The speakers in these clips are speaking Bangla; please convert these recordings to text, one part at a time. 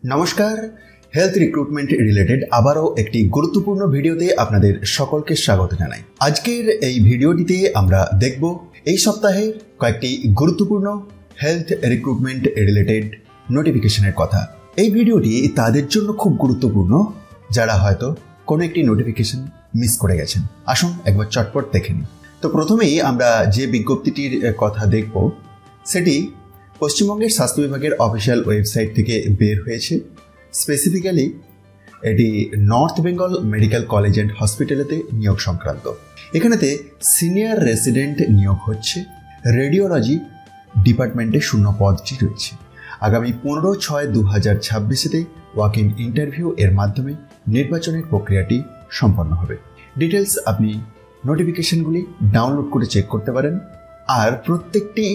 নমস্কার, হেলথ রিক্রুটমেন্ট রিলেটেড আবারও একটি গুরুত্বপূর্ণ ভিডিওতে আপনাদের সকলকে স্বাগত জানাই। আজকের এই ভিডিওটিতে আমরা দেখব এই সপ্তাহের কয়েকটি গুরুত্বপূর্ণ হেলথ রিক্রুটমেন্ট রিলেটেড নোটিফিকেশনের কথা। এই ভিডিওটি তাদের জন্য খুব গুরুত্বপূর্ণ যারা হয়তো কোনো একটি নোটিফিকেশন মিস করে গেছেন। আসুন একবার চটপট দেখে নিই। তো প্রথমেই আমরা যে বিজ্ঞপ্তিটির কথা দেখব সেটি পশ্চিমবঙ্গের স্বাস্থ্য বিভাগের অফিসিয়াল ওয়েবসাইট থেকে বের হয়েছে। স্পেসিফিক্যালি এটি North Bengal medical college and হসপিটালেতে নিয়োগ সংক্রান্ত। এখানেতে সিনিয়র রেসিডেন্ট নিয়োগ হচ্ছে। রেডিওলজি ডিপার্টমেন্টে শূন্য পদটি রয়েছে। আগামী 15/6/2026 ওয়াক ইন ইন্টারভিউ এর মাধ্যমে নির্বাচনের প্রক্রিয়াটি সম্পন্ন হবে। ডিটেলস আপনি নোটিফিকেশনগুলি ডাউনলোড করে চেক করতে পারেন, আর প্রত্যেকটি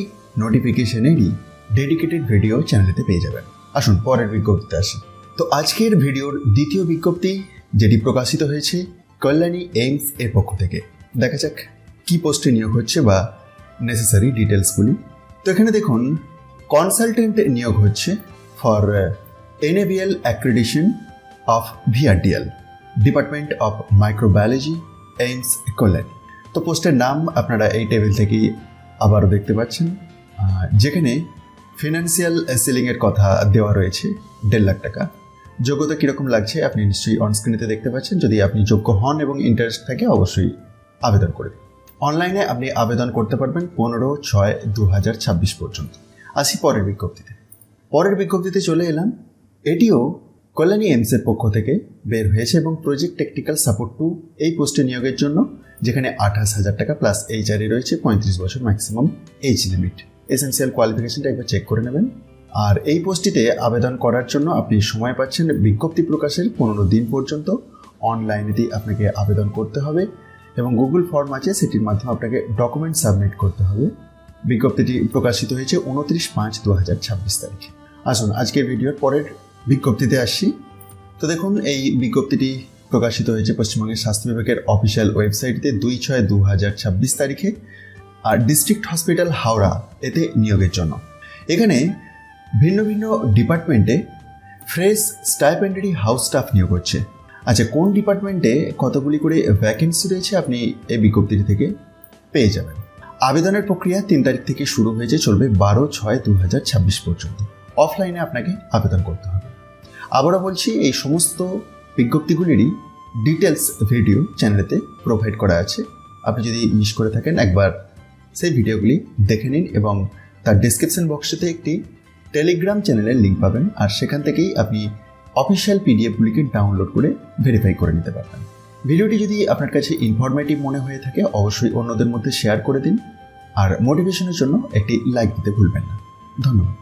নোটিফিকেশনেরই ডেডিকেটেড ভিডিও চ্যানেলেতে পেয়ে যাবেন। আসুন পরের বিজ্ঞপ্তিতে আসি। তো আজকের ভিডিওর দ্বিতীয় বিজ্ঞপ্তি যেটি প্রকাশিত হয়েছে কল্যাণী এইমস এর পক্ষ থেকে। দেখা যাক কী পোস্টে নিয়োগ হচ্ছে বা নেসেসারি ডিটেলসগুলি। তো এখানে দেখুন, কনসালটেন্ট নিয়োগ হচ্ছে for NABL accreditation of VRDL, department of microbiology, AIIMS Kalyani. তো পোস্টের নাম আপনারা এই টেবিল থেকেই আবারও দেখতে পাচ্ছেন, যেখানে ফিনান্সিয়াল সিলিংয়ের কথা দেওয়া রয়েছে 1.5 লাখ টাকা। যোগ্যতা কীরকম লাগছে আপনি নিশ্চয়ই অনস্ক্রিনেতে দেখতে পাচ্ছেন। যদি আপনি যোগ্য হন এবং ইন্টারেস্ট থাকে অবশ্যই আবেদন করে দিন। অনলাইনে আপনি আবেদন করতে পারবেন 15/6/2026 পর্যন্ত। আসি পরের বিজ্ঞপ্তিতে। পরের বিজ্ঞপ্তিতে চলে এলাম। এটিও কল্যাণী এইমসের পক্ষ থেকে বের হয়েছে এবং প্রজেক্ট টেকনিক্যাল সাপোর্ট 2 এই পোস্টে নিয়োগের জন্য, যেখানে 28,000 টাকা প্লাস এইচআরই রয়েছে, 35 বছর ম্যাক্সিমাম এজ লিমিট। এসেনশিয়াল কোয়ালিফিকেশনটা একবার চেক করে নেবেন। আর এই পোস্টটিতে আবেদন করার জন্য আপনি সময় পাচ্ছেন বিজ্ঞপ্তি প্রকাশের 15 দিন পর্যন্ত। অনলাইনেতেই আপনাকে আবেদন করতে হবে এবং গুগল ফর্ম আছে, সেটির মাধ্যমে আপনাকে ডকুমেন্ট সাবমিট করতে হবে। বিজ্ঞপ্তিটি প্রকাশিত হয়েছে 29/5/2026 তারিখে। আসুন আজকের ভিডিওর পরের বিজ্ঞপ্তিতে আসি। তো দেখুন, এই বিজ্ঞপ্তিটি প্রকাশিত হয়েছে পশ্চিমবঙ্গের স্বাস্থ্য বিভাগের অফিসিয়াল ওয়েবসাইটে 2/6/2026 তারিখে। আর ডিস্ট্রিক্ট হসপিটাল হাওড়া এতে নিয়োগের জন্য এখানে ভিন্ন ভিন্ন ডিপার্টমেন্টে ফ্রেশ স্টাইপেন্ডারি হাউস স্টাফ নিয়োগ হচ্ছে। আচ্ছা, কোন ডিপার্টমেন্টে কতগুলি করে ভ্যাকেন্সি রয়েছে আপনি এই বিজ্ঞপ্তিটি থেকে পেয়ে যাবেন। আবেদনের প্রক্রিয়া 3 তারিখ থেকে শুরু হয়েছে, চলবে 12/6/2026 পর্যন্ত। অফলাইনে আপনাকে আবেদন করতে হবে। আবারও বলছি, এই সমস্ত বিজ্ঞপ্তিগুলিরই ডিটেলস ভিডিও চ্যানেলেতে প্রোভাইড করা আছে। আপনি যদি মিস করে থাকেন একবার সেই ভিডিওগুলি দেখে নিন এবং তার ডেসক্রিপশন বক্সেতে একটি টেলিগ্রাম চ্যানেলের লিঙ্ক পাবেন, আর সেখান থেকেই আপনি অফিসিয়াল পিডিএফগুলিকে ডাউনলোড করে ভেরিফাই করে নিতে পারবেন। ভিডিওটি যদি আপনার কাছে ইনফরমেটিভ মনে হয়ে থাকে অবশ্যই অন্যদের মধ্যে শেয়ার করে দিন, আর মোটিভেশনের জন্য একটি লাইক দিতে ভুলবেন না। ধন্যবাদ।